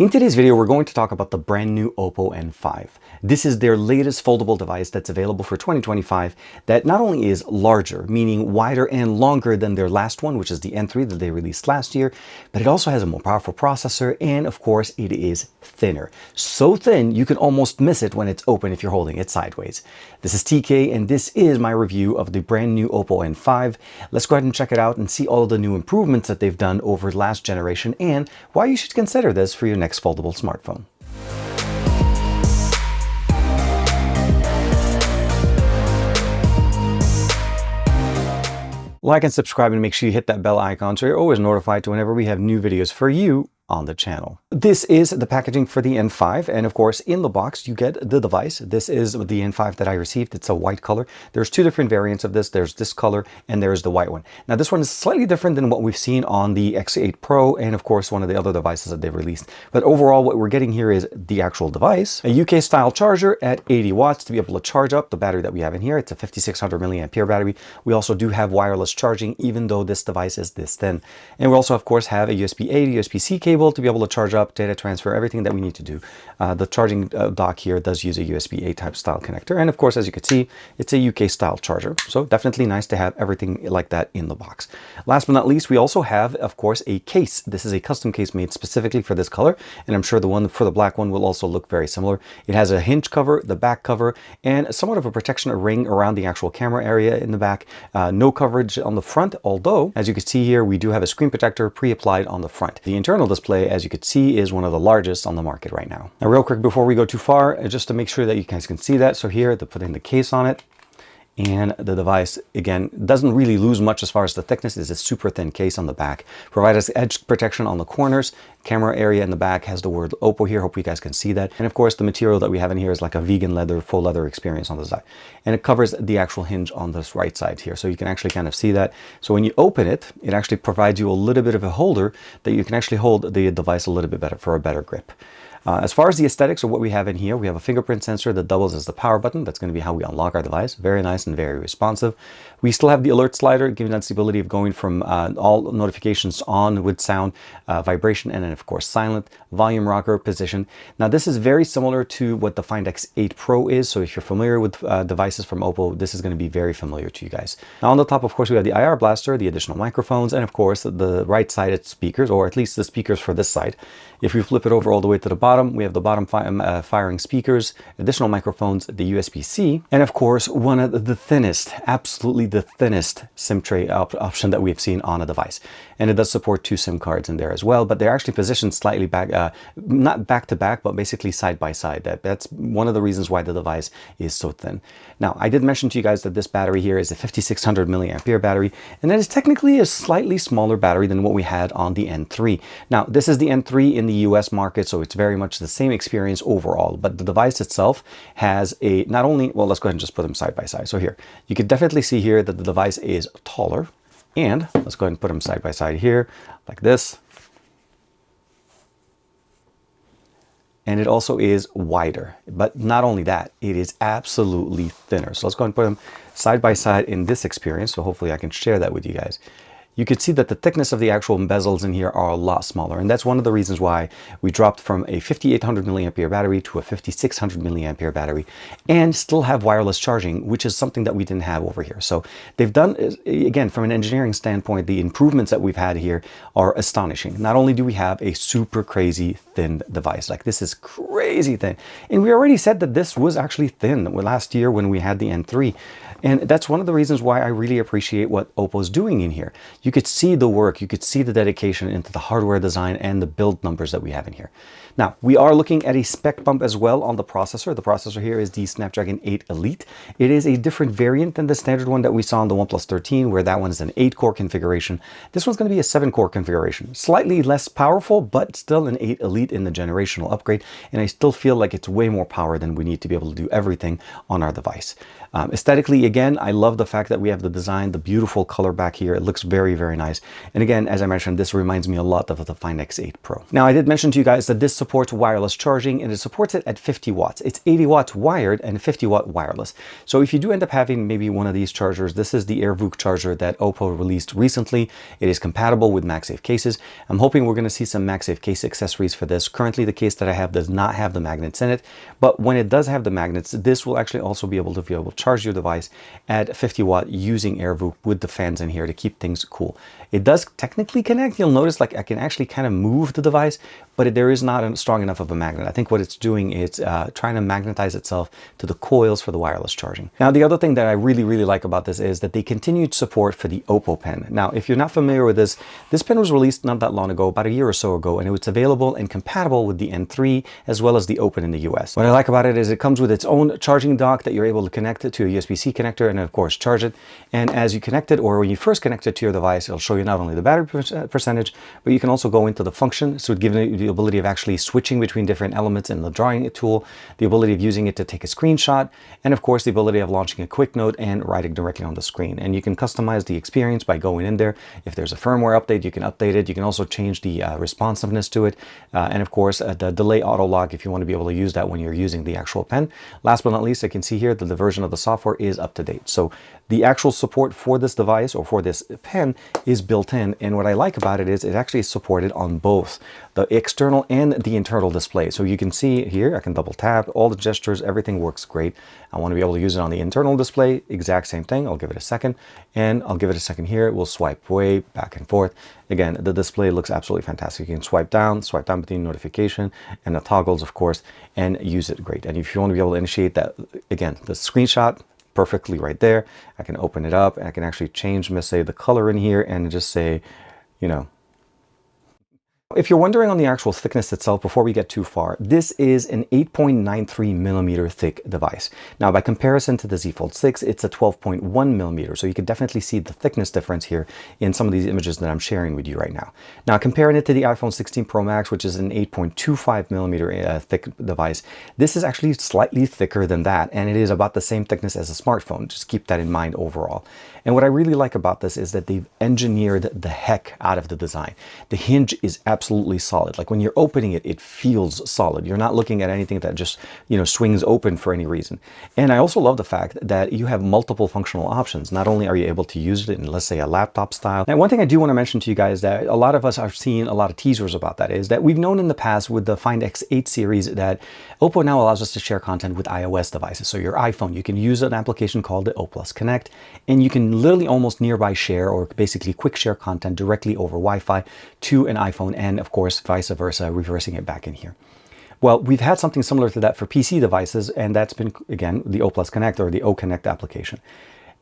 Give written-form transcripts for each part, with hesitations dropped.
In today's video, we're going to talk about the brand new Oppo N5. This is their latest foldable device that's available for 2025 that not only is larger, meaning wider and longer than their last one, which is the N3 that they released last year, but it also has a more powerful processor and of course it is thinner. So thin you can almost miss it when it's open if you're holding it sideways. This is TK and this is my review of the brand new Oppo N5. Let's go ahead and check it out and see all of the new improvements that they've done over last generation and why you should consider this for your next foldable smartphone. Like and subscribe and make sure you hit that bell icon so you're always notified whenever we have new videos for you on the channel. This is the packaging for the N5, and of course in the box you get the device. This is the N5 that I received. It's a white color. There's two different variants of this. There's this color and there's the white one. Now this one is slightly different than what we've seen on the X8 Pro and of course one of the other devices that they've released. But overall what we're getting here is the actual device, a UK style charger at 80 watts to be able to charge up the battery that we have in here. It's a 5600 milliamp battery. We also do have wireless charging even though this device is this thin. And we also of course have a USB-A to USB-C cable to be able to charge up, data transfer, everything that we need to do. The charging dock here does use a USB-A type style connector. And of course, as you can see, it's a UK style charger. So definitely nice to have everything like that in the box. Last but not least, we also have, of course, a case. This is a custom case made specifically for this color. And I'm sure the one for the black one will also look very similar. It has a hinge cover, the back cover, and somewhat of a protection ring around the actual camera area in the back. No coverage on the front, although, as you can see here, we do have a screen protector pre-applied on the front. The internal display, as you could see, is one of the largest on the market right now. Now, real quick before we go too far, just to make sure that you guys can see that. So here, they're putting the case on it. And the device, again, doesn't really lose much as far as the thickness. It's a super thin case on the back. Provides us edge protection on the corners. Camera area in the back has the word Oppo here. Hope you guys can see that. And of course, the material that we have in here is like a vegan leather, full leather experience on the side. And it covers the actual hinge on this right side here. So you can actually kind of see that. So when you open it, it actually provides you a little bit of a holder that you can actually hold the device a little bit better for a better grip. As far as the aesthetics of what we have in here, we have a fingerprint sensor that doubles as the power button. That's going to be how we unlock our device. Very nice and very responsive. We still have the alert slider, giving us the ability of going from all notifications on with sound, vibration, and then of course silent, volume rocker, position. Now this is very similar to what the Find X8 Pro is. So if you're familiar with devices from Oppo, this is going to be very familiar to you guys. Now on the top, of course, we have the IR blaster, the additional microphones, and of course the right-sided speakers, or at least the speakers for this side. If we flip it over all the way to the bottom, we have the bottom firing speakers, additional microphones, the USB-C, and of course, one of the thinnest, absolutely the thinnest SIM tray option that we've seen on a device. And it does support 2 SIM cards in there as well, but they're actually positioned slightly back, not back to back, but basically side by side. That's one of the reasons why the device is so thin. Now, I did mention to you guys that this battery here is a 5600 milliampere battery, and that is technically a slightly smaller battery than what we had on the N3. Now, this is the N3 in the US market, so it's very much the same experience overall, but the device itself has a, not only, well, let's go ahead and just put them side by side. So here, you can definitely see here that the device is taller, and let's go ahead and put them side by side here, like this. And it also is wider, but not only that, it is absolutely thinner. So let's go ahead and put them side by side in this experience. So hopefully I can share that with you guys. You can see that the thickness of the actual bezels in here are a lot smaller. And that's one of the reasons why we dropped from a 5800 milliampere battery to a 5600 milliampere battery and still have wireless charging, which is something that we didn't have over here. So they've done, again, from an engineering standpoint, the improvements that we've had here are astonishing. Not only do we have a super crazy thin device, like this is crazy thin. And we already said that this was actually thin last year when we had the N3. And that's one of the reasons why I really appreciate what Oppo's doing in here. You could see the work, you could see the dedication into the hardware design and the build numbers that we have in here. Now, we are looking at a spec bump as well on the processor. The processor here is the Snapdragon 8 Elite. It is a different variant than the standard one that we saw on the OnePlus 13, where that one is an 8-core configuration. This one's going to be a 7-core configuration. Slightly less powerful, but still an 8 Elite in the generational upgrade. And I still feel like it's way more power than we need to be able to do everything on our device. Aesthetically, Again, I love the fact that we have the design, the beautiful color back here. It looks very, very nice. And again, as I mentioned, this reminds me a lot of the Find X8 Pro. Now, I did mention to you guys that this supports wireless charging, and it supports it at 50 watts. It's 80 watts wired and 50 watt wireless. So if you do end up having maybe one of these chargers, this is the AirVook charger that Oppo released recently. It is compatible with MagSafe cases. I'm hoping we're going to see some MagSafe case accessories for this. Currently, the case that I have does not have the magnets in it, but when it does have the magnets, this will actually also be able to charge your device at 50 watt using AirVook with the fans in here to keep things cool. It does technically connect. You'll notice like I can actually kind of move the device, but there is not a strong enough of a magnet. I think what it's doing is trying to magnetize itself to the coils for the wireless charging. Now, the other thing that I really, really like about this is that they continued support for the Oppo Pen. Now, if you're not familiar with this, this pen was released not that long ago, about a year or so ago, and it was available and compatible with the N3 as well as the Open in the US. What I like about it is it comes with its own charging dock that you're able to connect it to a USB-C connector and of course charge it. And as you connect it, or when you first connect it to your device, it'll show you not only the battery percentage, but you can also go into the function. So it gives you the ability of actually switching between different elements in the drawing tool, the ability of using it to take a screenshot, and of course the ability of launching a quick note and writing directly on the screen. And you can customize the experience by going in there. If there's a firmware update, you can update it. You can also change the responsiveness to it. And of course, the delay auto lock if you want to be able to use that when you're using the actual pen. Last but not least, I can see here that the version of the software is up to date. So the actual support for this device or for this pen is built in. And what I like about it is it actually is supported on both the external and the internal display. So you can see here, I can double tap, all the gestures, everything works great. I want to be able to use it on the internal display, exact same thing. I'll give it a second, and I'll give it a second here. We'll swipe away, back and forth. Again, the display looks absolutely fantastic. You can swipe down between notification and the toggles, of course, and use it great. And if you want to be able to initiate that, again, the screenshot, perfectly right there. I can open it up and I can actually change, let's say, the color in here and just say, you know, if you're wondering on the actual thickness itself, before we get too far, this is an 8.93 millimeter thick device. Now, by comparison to the Z Fold 6, it's a 12.1 millimeter. So you can definitely see the thickness difference here in some of these images that I'm sharing with you right now. Now, comparing it to the iPhone 16 Pro Max, which is an 8.25 millimeter thick device, this is actually slightly thicker than that. And it is about the same thickness as a smartphone. Just keep that in mind overall. And what I really like about this is that they've engineered the heck out of the design. The hinge is absolutely solid. Like when you're opening it, it feels solid. You're not looking at anything that just, you know, swings open for any reason. And I also love the fact that you have multiple functional options. Not only are you able to use it in, let's say, a laptop style. Now, one thing I do want to mention to you guys that a lot of us have seen a lot of teasers about that is that we've known in the past with the Find X8 series that Oppo now allows us to share content with iOS devices. So your iPhone, you can use an application called the OPPO Connect, and you can literally almost nearby share or basically quick share content directly over Wi-Fi to an iPhone, and of course vice versa, reversing it back in here. Well, we've had something similar to that for PC devices, and that's been, again, the O+ Connect or the O Connect application.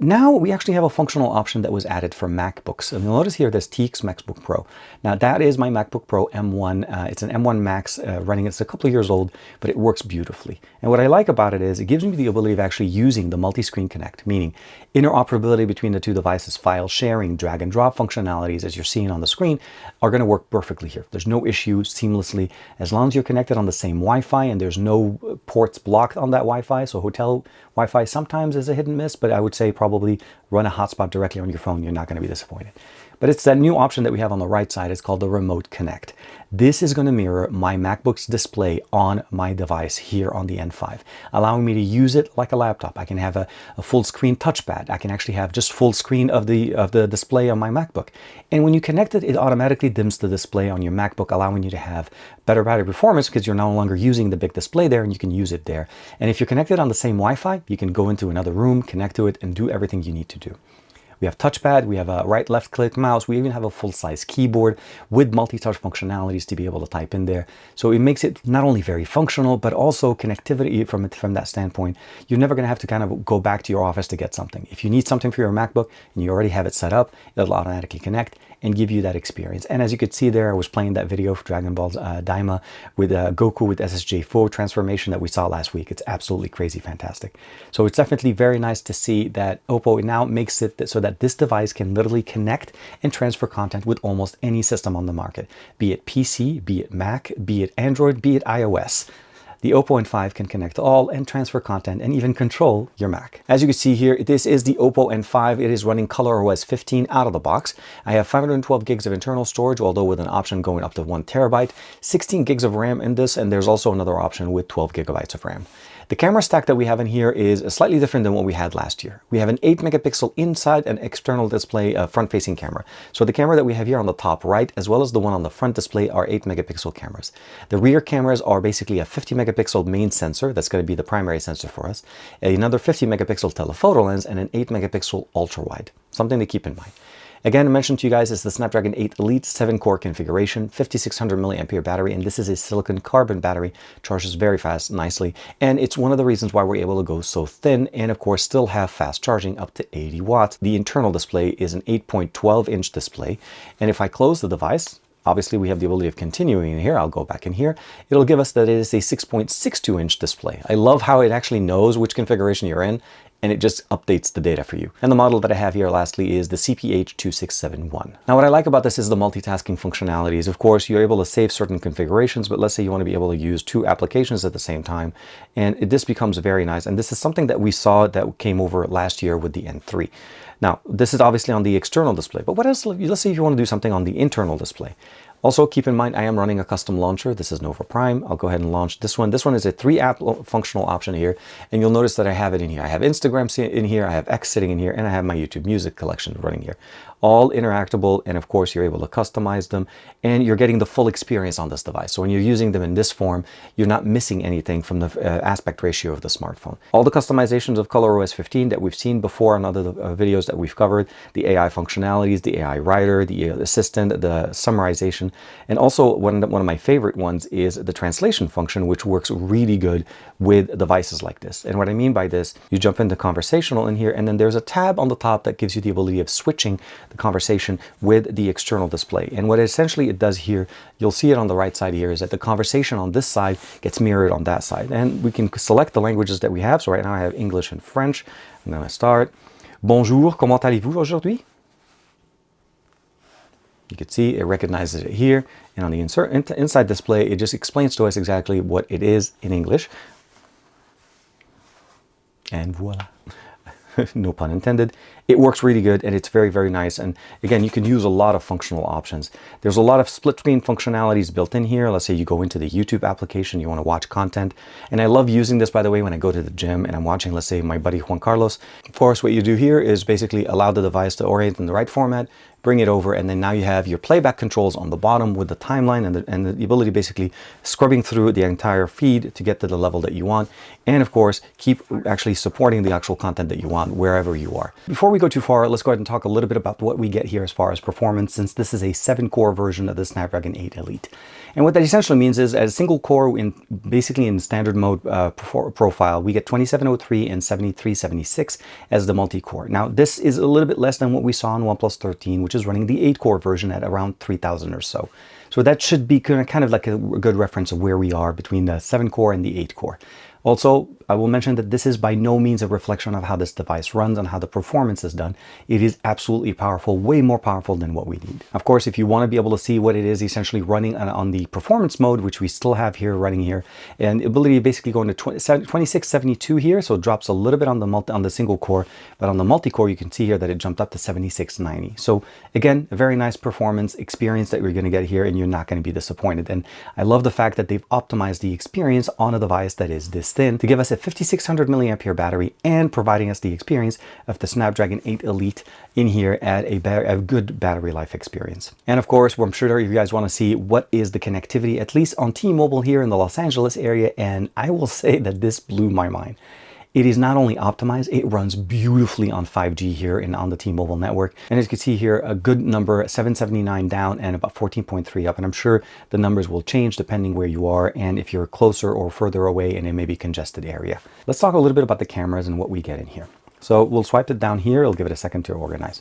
Now we actually have a functional option that was added for MacBooks. And you'll notice here there's Teak's MacBook Pro. Now that is my MacBook Pro M1. It's an M1 Max running. It's a couple of years old, but it works beautifully. And what I like about it is it gives me the ability of actually using the Multiscreen Connect, meaning interoperability between the two devices, file sharing, drag and drop functionalities, as you're seeing on the screen, are going to work perfectly here. There's no issue seamlessly as long as you're connected on the same Wi-Fi and there's no ports blocked on that Wi-Fi. So hotel Wi-Fi sometimes is a hit and miss, but I would say probably run a hotspot directly on your phone. You're not going to be disappointed. But it's that new option that we have on the right side. It's called the Remote Connect. This is going to mirror my MacBook's display on my device here on the N5, allowing me to use it like a laptop. I can have a full screen touchpad. I can actually have just full screen of the display on my MacBook. And when you connect it, it automatically dims the display on your MacBook, allowing you to have better battery performance because you're no longer using the big display there and you can use it there. And if you're connected on the same Wi-Fi, you can go into another room, connect to it, and do everything you need to do. We have touchpad, we have a right left click mouse, we even have a full-size keyboard with multi-touch functionalities to be able to type in there. So it makes it not only very functional, but also connectivity from that standpoint. You're never gonna have to kind of go back to your office to get something. If you need something for your MacBook and you already have it set up, it'll automatically connect and give you that experience. And as you could see there, I was playing that video for Dragon Ball Daima with Goku with SSJ4 transformation that we saw last week. It's absolutely crazy fantastic. So it's definitely very nice to see that Oppo now makes it so that this device can literally connect and transfer content with almost any system on the market, be it PC, be it Mac, be it Android, be it iOS. The Oppo N5 can connect to all and transfer content and even control your Mac. As you can see here, this is the Oppo N5. It is running ColorOS 15 out of the box. I have 512 gigs of internal storage, although with an option going up to 1 terabyte, 16 gigs of RAM in this, and there's also another option with 12 gigabytes of RAM. The camera stack that we have in here is slightly different than what we had last year. We have an 8 megapixel inside and external display front-facing camera. So the camera that we have here on the top right, as well as the one on the front display, are 8 megapixel cameras. The rear cameras are basically a 50 megapixel main sensor. That's going to be the primary sensor for us. Another 50 megapixel telephoto lens and an 8 megapixel ultra-wide. Something to keep in mind. Again, I mentioned to you guys, is the Snapdragon 8 Elite 7-core configuration, 5600 milliampere battery, and this is a silicon carbon battery, charges very fast, nicely, and it's one of the reasons why we're able to go so thin and of course still have fast charging up to 80 watts. The internal display is an 8.12-inch display, and if I close the device, obviously we have the ability of continuing in here. I'll go back in here. It'll give us that it is a 6.62-inch display. I love how it actually knows which configuration you're in, and it just updates the data for you. And the model that I have here lastly is the CPH2671. Now what I like about this is the multitasking functionalities. Of course, you're able to save certain configurations, but let's say you want to be able to use 2 applications at the same time, and this becomes very nice. And this is something that we saw that came over last year with the N3. Now, this is obviously on the external display, but what else? Let's see if you want to do something on the internal display. Also, keep in mind, I am running a custom launcher. This is Nova Prime. I'll go ahead and launch this one. This one is a 3-app functional option here, and you'll notice that I have it in here. I have Instagram in here, I have X sitting in here, and I have my YouTube music collection running here. All interactable, and of course, you're able to customize them, and you're getting the full experience on this device. So when you're using them in this form, you're not missing anything from the aspect ratio of the smartphone. All the customizations of ColorOS 15 that we've seen before on other videos that we've covered, the AI functionalities, the AI writer, the assistant, the summarization, and also one of my favorite ones is the translation function, which works really good with devices like this. And what I mean by this, you jump into conversational in here, and then there's a tab on the top that gives you the ability of switching the conversation with the external display. And what essentially it does here, you'll see it on the right side here, is that the conversation on this side gets mirrored on that side. And we can select the languages that we have. So right now I have English and French. I'm going to start. Bonjour, comment allez-vous aujourd'hui? You can see it recognizes it here, and on the inside display, it just explains to us exactly what it is in English. And voila. No pun intended. It works really good, and it's very, very nice. And again, you can use a lot of functional options. There's a lot of split screen functionalities built in here. Let's say you go into the YouTube application, you want to watch content. And I love using this, by the way, when I go to the gym and I'm watching, let's say, my buddy Juan Carlos. Of course, what you do here is basically allow the device to orient in the right format, bring it over, and then now you have your playback controls on the bottom with the timeline and the ability basically scrubbing through the entire feed to get to the level that you want. And of course, keep actually supporting the actual content that you want wherever you are. Before we go too far, let's go ahead and talk a little bit about what we get here as far as performance, since this is a 7-core version of the Snapdragon 8 Elite. And what that essentially means is, as a single core, basically in standard mode profile, we get 2703 and 7376 as the multi-core. Now, this is a little bit less than what we saw on OnePlus 13, which is running the 8-core version at around 3000 or so. So that should be kind of like a good reference of where we are between the 7-core and the 8-core. Also, I will mention that this is by no means a reflection of how this device runs and how the performance is done. It is absolutely powerful, way more powerful than what we need. Of course, if you want to be able to see what it is essentially running on the performance mode, which we still have here running here, and ability basically going to 2672 here, so it drops a little bit on the single core, but on the multi-core you can see here that it jumped up to 7690. So again, a very nice performance experience that you're going to get here, and you're not going to be disappointed. And I love the fact that they've optimized the experience on a device that is this thin to give us a 5600 milliampere battery and providing us the experience of the Snapdragon 8 Elite in here at a good battery life experience. And of course, I'm sure you guys want to see what is the connectivity, at least on T-Mobile here in the Los Angeles area, and I will say that this blew my mind. It is not only optimized, it runs beautifully on 5G here and on the T-Mobile network. And as you can see here, a good number, 779 down and about 14.3 up. And I'm sure the numbers will change depending where you are and if you're closer or further away in a maybe congested area. Let's talk a little bit about the cameras and what we get in here. So we'll swipe it down here. It'll give it a second to organize.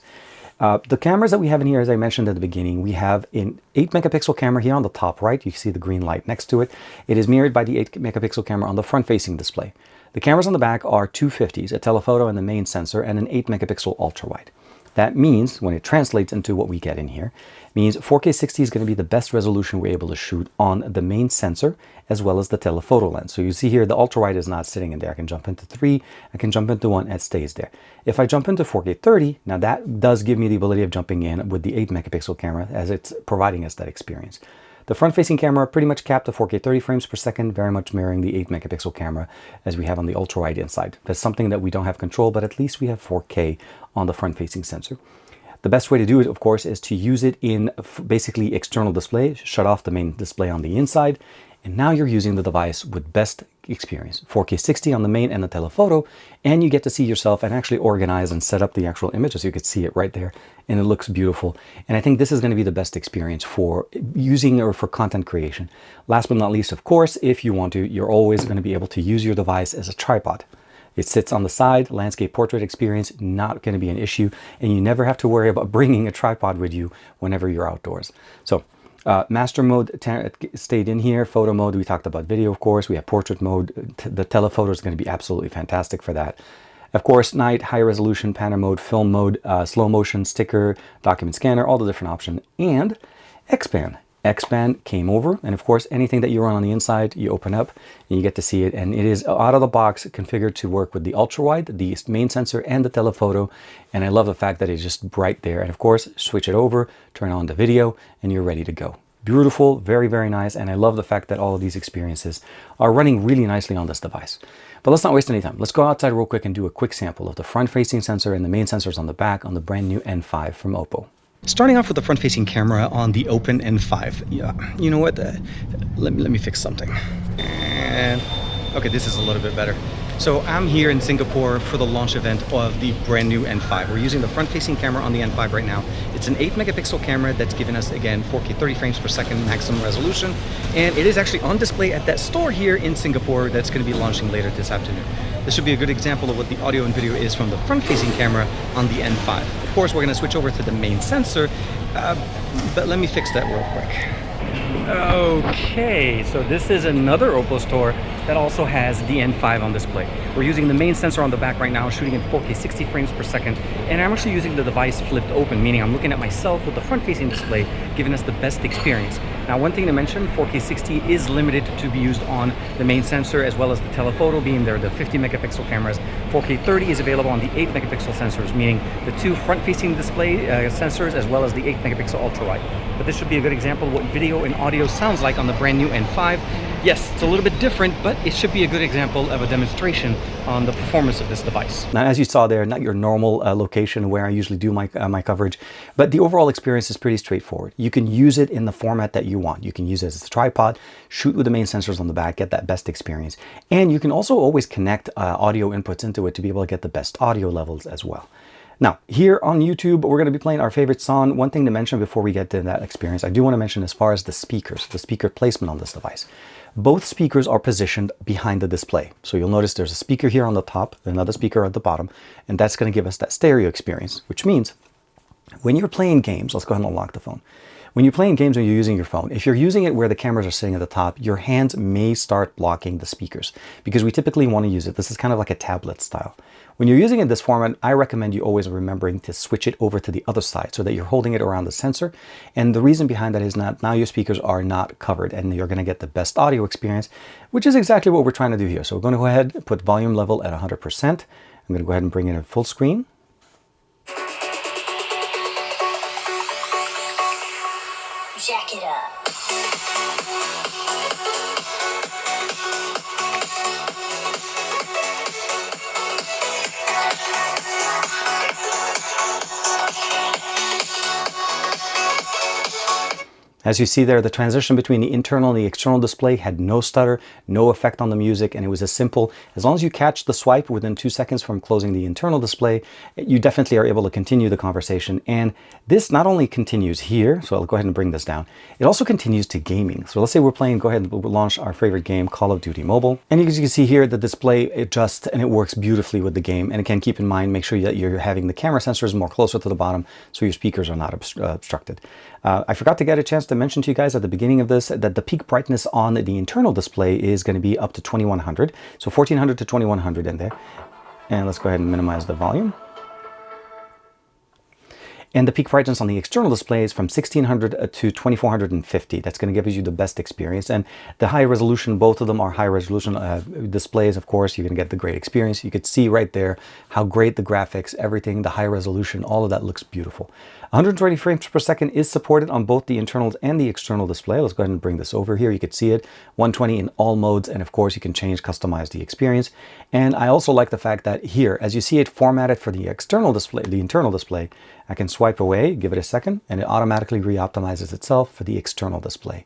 The cameras that we have in here, as I mentioned at the beginning, we have an 8 megapixel camera here on the top right. You see the green light next to it. It is mirrored by the 8 megapixel camera on the front-facing display. The cameras on the back are two 50s, a telephoto and the main sensor, and an 8 megapixel ultra-wide. That means when it translates into what we get in here, means 4K 60 is going to be the best resolution we're able to shoot on the main sensor as well as the telephoto lens. So you see here the ultra wide is not sitting in there. I can jump into 3, I can jump into 1, it stays there. If I jump into 4K 30, now that does give me the ability of jumping in with the 8 megapixel camera as it's providing us that experience. The front-facing camera pretty much capped to 4K 30 frames per second, very much mirroring the 8 megapixel camera as we have on the ultra-wide inside. That's something that we don't have control, but at least we have 4K on the front-facing sensor. The best way to do it, of course, is to use it in basically external display, shut off the main display on the inside, and now you're using the device with best experience. 4K 60 on the main and the telephoto, and you get to see yourself and actually organize and set up the actual images. You could see it right there, and it looks beautiful. And I think this is going to be the best experience for using or for content creation. Last but not least, of course, if you want to, you're always going to be able to use your device as a tripod. It sits on the side, landscape portrait experience, not going to be an issue, and you never have to worry about bringing a tripod with you whenever you're outdoors. So master mode stayed in here. Photo mode, we talked about video, of course. We have portrait mode. The telephoto is going to be absolutely fantastic for that. Of course, night, high resolution, panner mode, film mode, slow motion, sticker, document scanner, all the different options, and expand. Expand came over, and of course anything that you run on the inside you open up and you get to see it, and it is out of the box configured to work with the ultra wide, the main sensor, and the telephoto. And I love the fact that it's just right there. And of course switch it over, turn on the video, and you're ready to go. Beautiful, very, very nice. And I love the fact that all of these experiences are running really nicely on this device. But let's not waste any time. Let's go outside real quick and do a quick sample of the front facing sensor and the main sensors on the back on the brand new N5 from Oppo. Starting off with the front-facing camera on the Oppo N5. Yeah, you know what? Let me fix something. And okay, this is a little bit better. So I'm here in Singapore for the launch event of the brand new N5. We're using the front-facing camera on the N5 right now. It's an 8 megapixel camera that's given us, again, 4K 30 frames per second maximum resolution. And it is actually on display at that store here in Singapore that's going to be launching later this afternoon. This should be a good example of what the audio and video is from the front-facing camera on the N5. Of course, we're going to switch over to the main sensor, but let me fix that real quick. Okay, so this is another Oppo store that also has the N5 on display. We're using the main sensor on the back right now, shooting in 4K 60 frames per second, and I'm actually using the device flipped open, meaning I'm looking at myself with the front-facing display, giving us the best experience. Now, one thing to mention, 4K 60 is limited to be used on the main sensor as well as the telephoto, being there the 50 megapixel cameras. 4K 30 is available on the 8 megapixel sensors, meaning the two front-facing display sensors as well as the 8 megapixel ultra-wide. But this should be a good example of what video and audio sounds like on the brand new N5. Yes, it's a little bit different, but it should be a good example of a demonstration on the performance of this device. Now, as you saw there, not your normal location where I usually do my coverage, but the overall experience is pretty straightforward. You can use it in the format that you want. You can use it as a tripod, shoot with the main sensors on the back, get that best experience. And you can also always connect audio inputs into it to be able to get the best audio levels as well. Now, here on YouTube, we're going to be playing our favorite song. One thing to mention before we get to that experience, I do want to mention as far as the speakers, the speaker placement on this device. Both speakers are positioned behind the display. So you'll notice there's a speaker here on the top, another speaker at the bottom, and that's going to give us that stereo experience, which means when you're playing games, let's go ahead and unlock the phone. When you're playing games and you're using your phone, if you're using it where the cameras are sitting at the top, your hands may start blocking the speakers because we typically want to use it. This is kind of like a tablet style. When you're using it in this format, I recommend you always remembering to switch it over to the other side so that you're holding it around the sensor. And the reason behind that is that now your speakers are not covered and you're going to get the best audio experience, which is exactly what we're trying to do here. So we're going to go ahead and put volume level at 100%. I'm going to go ahead and bring it in full screen. Jack it up. As you see there, the transition between the internal and the external display had no stutter, no effect on the music, and it was as simple. As long as you catch the swipe within 2 seconds from closing the internal display, you definitely are able to continue the conversation. And this not only continues here, so I'll go ahead and bring this down, it also continues to gaming. So let's say we're playing, go ahead and launch our favorite game, Call of Duty Mobile. And as you can see here, the display adjusts and it works beautifully with the game. And again, keep in mind, make sure that you're having the camera sensors more closer to the bottom so your speakers are not obstructed. I forgot to get a chance to mention to you guys at the beginning of this that the peak brightness on the internal display is going to be up to 2100. So 1400 to 2100 in there. And let's go ahead and minimize the volume. And the peak brightness on the external display is from 1600 to 2450. That's going to give you the best experience. And the high resolution, both of them are high resolution displays. Of course, you're going to get the great experience. You could see right there how great the graphics, everything, the high resolution, all of that looks beautiful. 120 frames per second is supported on both the internals and the external display. Let's go ahead and bring this over here. You can see it, 120 in all modes, and of course you can customize the experience. And I also like the fact that here, as you see it formatted for the external display, the internal display, I can swipe away, give it a second, and it automatically re-optimizes itself for the external display.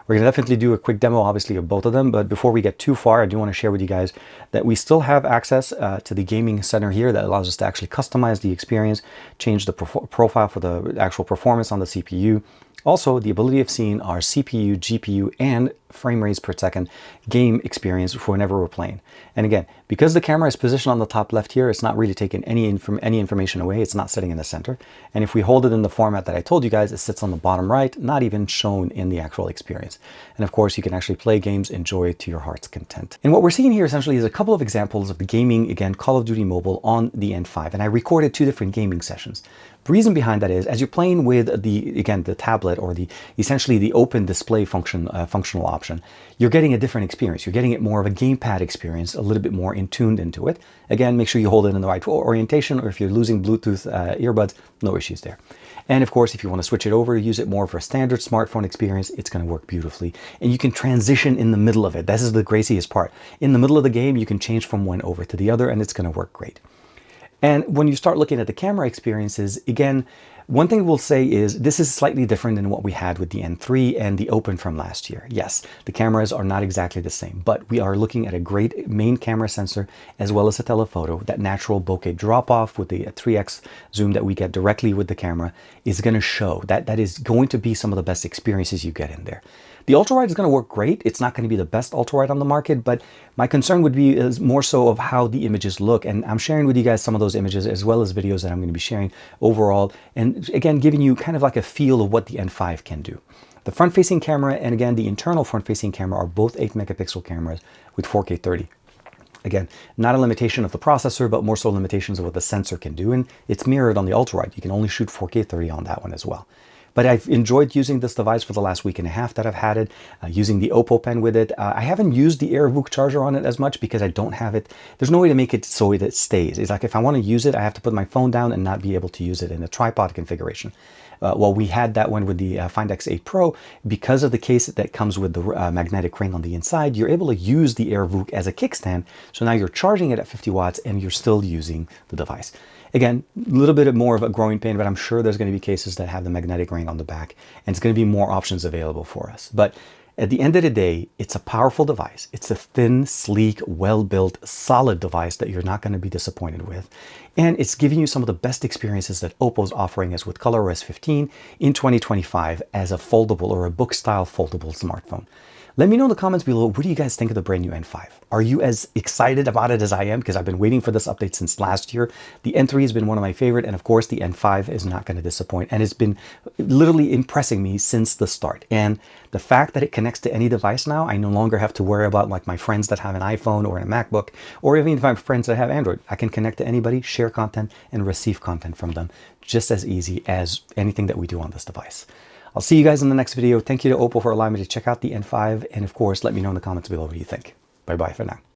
We're going to definitely do a quick demo, obviously, of both of them. But before we get too far, I do want to share with you guys that we still have access to the gaming center here that allows us to actually customize the experience, change the profile for the actual performance on the CPU. Also, the ability of seeing our CPU, GPU, and frame rates per second game experience for whenever we're playing. And again, because the camera is positioned on the top left here, it's not really taking any information away. It's not sitting in the center. And if we hold it in the format that I told you guys, it sits on the bottom right, not even shown in the actual experience. And of course, you can actually play games, enjoy to your heart's content. And what we're seeing here essentially is a couple of examples of the gaming, again, Call of Duty Mobile on the N5. And I recorded 2 different gaming sessions. The reason behind that is, as you're playing with the tablet or essentially the open display functional option, you're getting a different experience. You're getting it more of a gamepad experience, a little bit more tuned into it. Again, make sure you hold it in the right orientation, or if you're losing Bluetooth earbuds, no issues there. And of course, if you want to switch it over to use it more for a standard smartphone experience, it's going to work beautifully. And you can transition in the middle of it. This is the craziest part. In the middle of the game, you can change from one over to the other, and it's going to work great. And when you start looking at the camera experiences, again, one thing we'll say is this is slightly different than what we had with the N3 and the Open from last year. Yes, the cameras are not exactly the same, but we are looking at a great main camera sensor as well as a telephoto. That natural bokeh drop-off with the 3x zoom that we get directly with the camera is going to show that is going to be some of the best experiences you get in there. The ultra-wide is going to work great. It's not going to be the best ultra-wide on the market, but my concern would be is more so of how the images look. And I'm sharing with you guys some of those images as well as videos that I'm going to be sharing overall. And again, giving you kind of like a feel of what the N5 can do. The front-facing camera and again, the internal front-facing camera are both 8 megapixel cameras with 4K 30. Again, not a limitation of the processor, but more so limitations of what the sensor can do. And it's mirrored on the ultra-wide. You can only shoot 4K 30 on that one as well. But I've enjoyed using this device for the last week and a half that I've had it, using the Oppo Pen with it. I haven't used the AirVook charger on it as much because I don't have it. There's no way to make it so that it stays. It's like if I want to use it, I have to put my phone down and not be able to use it in a tripod configuration. Well, we had that one with the Find X8 Pro. Because of the case that comes with the magnetic ring on the inside, you're able to use the AirVook as a kickstand. So now you're charging it at 50 watts and you're still using the device. Again, a little bit more of a growing pain, but I'm sure there's going to be cases that have the magnetic ring on the back, and it's going to be more options available for us. But at the end of the day, it's a powerful device. It's a thin, sleek, well-built, solid device that you're not going to be disappointed with. And it's giving you some of the best experiences that Oppo's offering us with ColorOS 15 in 2025 as a foldable or a book-style foldable smartphone. Let me know in the comments below, what do you guys think of the brand new N5? Are you as excited about it as I am? Because I've been waiting for this update since last year. The N3 has been one of my favorite, and of course the N5 is not going to disappoint. And it's been literally impressing me since the start. And the fact that it connects to any device now, I no longer have to worry about like my friends that have an iPhone or a MacBook, or even if I have friends that have Android. I can connect to anybody, share content, and receive content from them just as easy as anything that we do on this device. I'll see you guys in the next video. Thank you to Oppo for allowing me to check out the N5. And of course, let me know in the comments below what you think. Bye-bye for now.